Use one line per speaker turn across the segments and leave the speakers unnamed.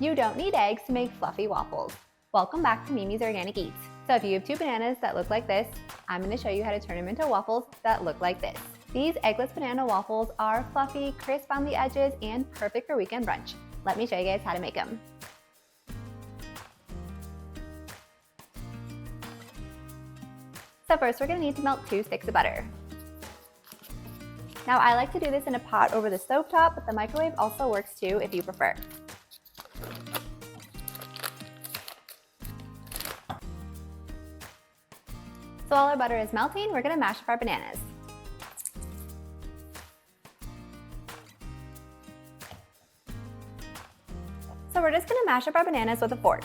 You don't need eggs to make fluffy waffles. Welcome back to Mimi's Organic Eats. So if you have 2 bananas that look like this, I'm going to show you how to turn them into waffles that look like this. These eggless banana waffles are fluffy, crisp on the edges, and perfect for weekend brunch. Let me show you guys how to make them. So first we're going to need to melt 2 sticks of butter. Now I like to do this in a pot over the stovetop, but the microwave also works too if you prefer. So while our butter is melting, we're going to mash up our bananas. So we're just going to mash up our bananas with a fork.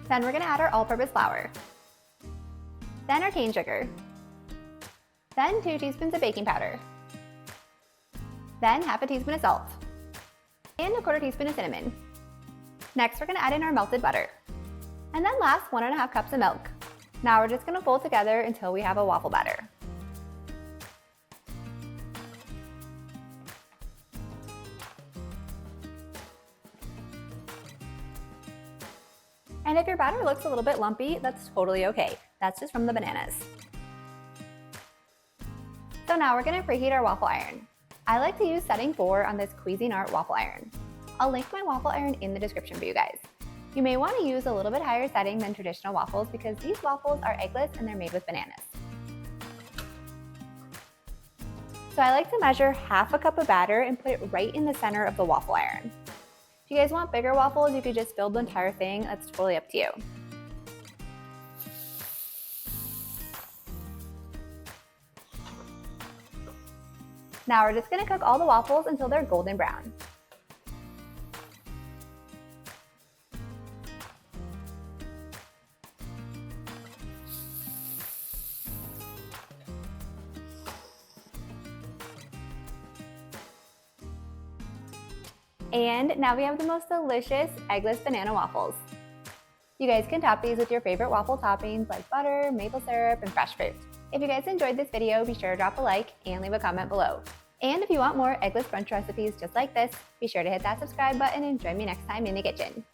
Then we're going to add our all-purpose flour. Then our cane sugar. Then 2 teaspoons of baking powder. Then half a teaspoon of salt. And a 1/4 teaspoon of cinnamon. Next, we're going to add in our melted butter. And then last, 1½ cups of milk. Now we're just going to fold together until we have a waffle batter. And if your batter looks a little bit lumpy, that's totally okay. That's just from the bananas. So now we're going to preheat our waffle iron. I like to use setting 4 on this Cuisinart waffle iron. I'll link my waffle iron in the description for you guys. You may want to use a little bit higher setting than traditional waffles because these waffles are eggless and they're made with bananas. So I like to measure ½ a cup of batter and put it right in the center of the waffle iron. If you guys want bigger waffles, you could just build the entire thing. That's totally up to you. Now we're just going to cook all the waffles until they're golden brown. And now we have the most delicious eggless banana waffles. You guys can top these with your favorite waffle toppings like butter, maple syrup, and fresh fruit. If you guys enjoyed this video, be sure to drop a like and leave a comment below. And if you want more eggless brunch recipes just like this, be sure to hit that subscribe button and join me next time in the kitchen.